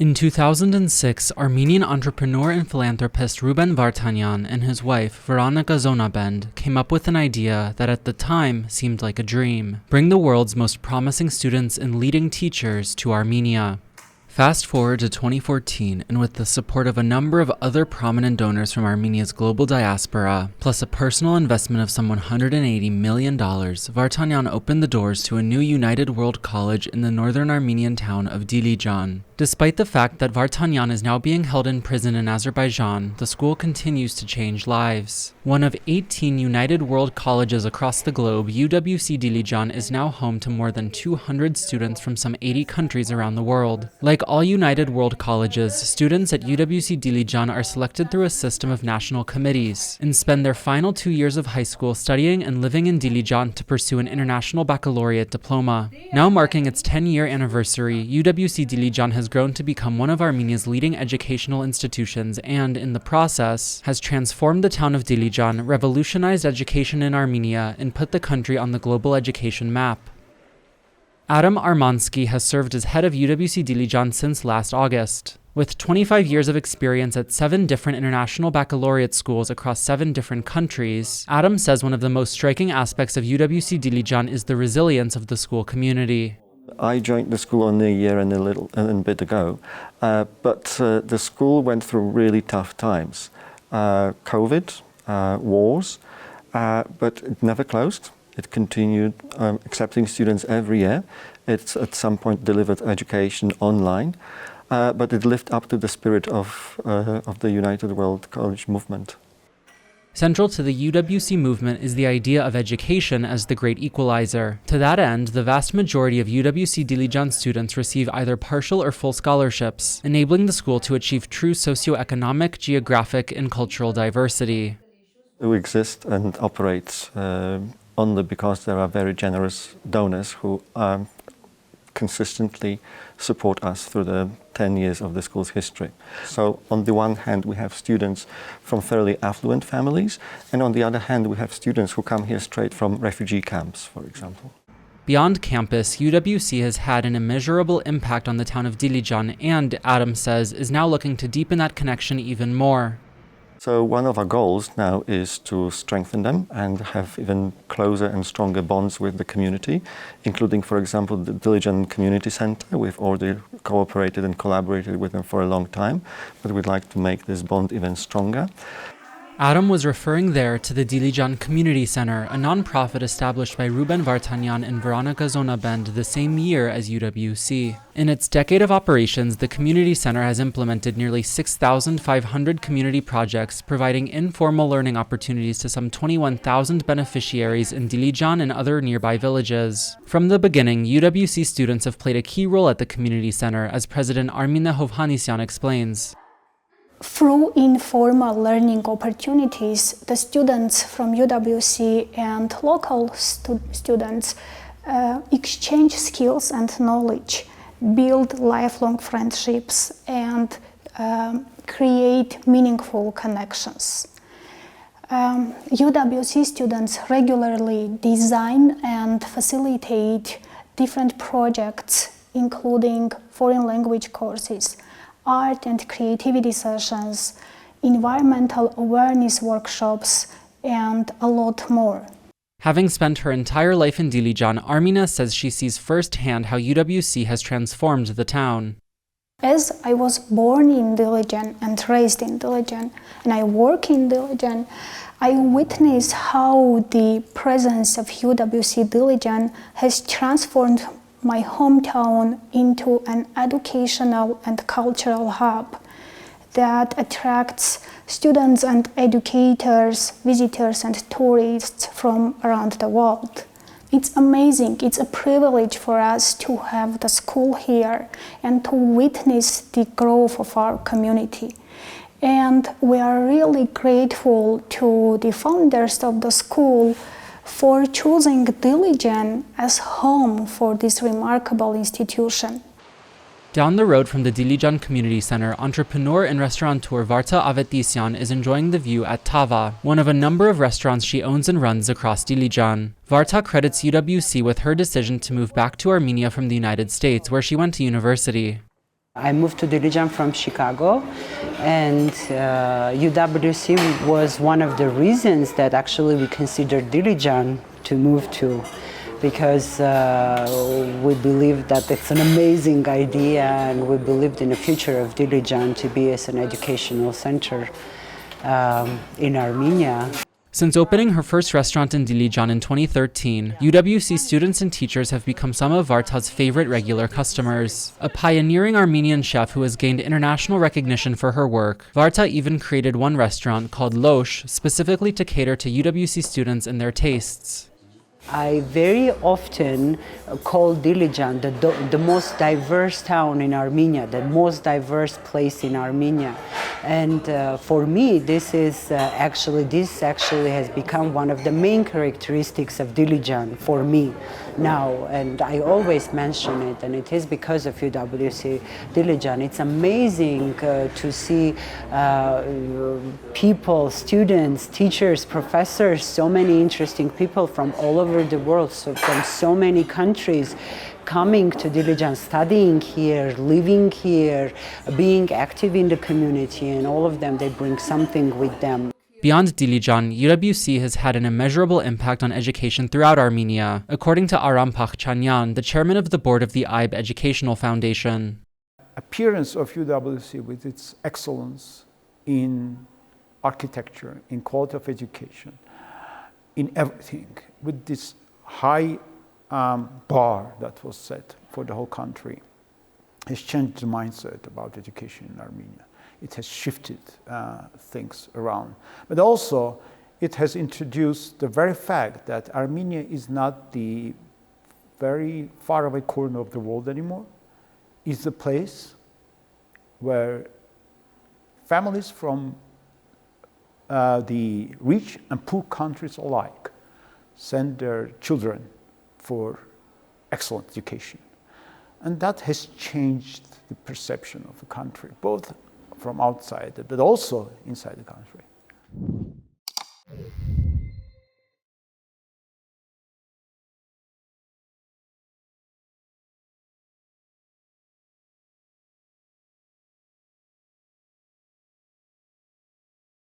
In 2006, Armenian entrepreneur and philanthropist Ruben Vardanyan and his wife, Veronika Zonabend, came up with an idea that at the time seemed like a dream: bring the world's most promising students and leading teachers to Armenia. Fast forward to 2014, and with the support of a number of other prominent donors from Armenia's global diaspora, plus a personal investment of some $180 million, Vardanyan opened the doors to a new United World College in the northern Armenian town of Dilijan. Despite the fact that Vardanyan is now being held in prison in Azerbaijan, the school continues to change lives. One of 18 United World Colleges across the globe, UWC Dilijan is now home to more than 200 students from some 80 countries around the world. Like all United World Colleges, students at UWC Dilijan are selected through a system of national committees and spend their final 2 years of high school studying and living in Dilijan to pursue an international baccalaureate diploma. Now marking its 10-year anniversary, UWC Dilijan has grown to become one of Armenia's leading educational institutions and, in the process, has transformed the town of Dilijan, revolutionized education in Armenia, and put the country on the global education map. Adam Armansky has served as head of UWC Dilijan since last August. With 25 years of experience at 7 different international baccalaureate schools across 7 different countries, Adam says one of the most striking aspects of UWC Dilijan is the resilience of the school community. I joined the school only a year and a bit ago, but the school went through really tough times. COVID, wars, but it never closed. It continued accepting students every year. It's at some point delivered education online, but it lived up to the spirit of the United World College movement. Central to the UWC movement is the idea of education as the great equalizer. To that end, the vast majority of UWC Dilijan students receive either partial or full scholarships, enabling the school to achieve true socioeconomic, geographic, and cultural diversity. We exist and operate only because there are very generous donors who consistently support us through the 10 years of the school's history. So on the one hand, we have students from fairly affluent families, and on the other hand, we have students who come here straight from refugee camps, for example. Beyond campus, UWC has had an immeasurable impact on the town of Dilijan and, Adam says, is now looking to deepen that connection even more. So one of our goals now is to strengthen them and have even closer and stronger bonds with the community, including, for example, the Dilijan Community Center. We've already cooperated and collaborated with them for a long time, but we'd like to make this bond even stronger. Adam was referring there to the Dilijan Community Center, a non-profit established by Ruben Vardanyan and Veronika Zonabend the same year as UWC. In its decade of operations, the Community Center has implemented nearly 6,500 community projects, providing informal learning opportunities to some 21,000 beneficiaries in Dilijan and other nearby villages. From the beginning, UWC students have played a key role at the Community Center, as President Armenia Hovhannisyan explains. Through informal learning opportunities, the students from UWC and local students exchange skills and knowledge, build lifelong friendships, and create meaningful connections. UWC students regularly design and facilitate different projects, including foreign language courses, art and creativity sessions, environmental awareness workshops, and a lot more. Having spent her entire life in Dilijan, Armina says she sees firsthand how UWC has transformed the town. As I was born in Dilijan and raised in Dilijan, and I work in Dilijan, I witnessed how the presence of UWC Dilijan has transformed my hometown into an educational and cultural hub that attracts students and educators, visitors and tourists from around the world. It's amazing, it's a privilege for us to have the school here and to witness the growth of our community. And we are really grateful to the founders of the school for choosing Dilijan as home for this remarkable institution. Down the road from the Dilijan Community Center, entrepreneur and restaurateur Varta Avetisyan is enjoying the view at Tava, one of a number of restaurants she owns and runs across Dilijan. Varta credits UWC with her decision to move back to Armenia from the United States, where she went to university. I moved to Dilijan from Chicago, and UWC was one of the reasons that actually we considered Dilijan to move to, because we believed that it's an amazing idea, and we believed in the future of Dilijan to be as an educational center in Armenia. Since opening her first restaurant in Dilijan in 2013, UWC students and teachers have become some of Varta's favorite regular customers. A pioneering Armenian chef who has gained international recognition for her work, Varta even created one restaurant called Losh specifically to cater to UWC students and their tastes. I very often call Dilijan the most diverse town in Armenia, the most diverse place in Armenia. And for me, this actually has become one of the main characteristics of Dilijan for me now. And I always mention it, and it is because of UWC Dilijan. It's amazing to see people, students, teachers, professors, so many interesting people from all over the world, so from so many countries, coming to Dilijan, studying here, living here, being active in the community, and all of them, they bring something with them. Beyond Dilijan, UWC has had an immeasurable impact on education throughout Armenia, according to Aram Pakhchanyan, the chairman of the board of the IB Educational Foundation. Appearance of UWC with its excellence in architecture, in quality of education, in everything, with this high bar that was set for the whole country, has changed the mindset about education in Armenia. It has shifted things around. But also, it has introduced the very fact that Armenia is not the very faraway corner of the world anymore. It's a place where families from the rich and poor countries alike send their children for excellent education. And that has changed the perception of the country, both from outside, but also inside the country.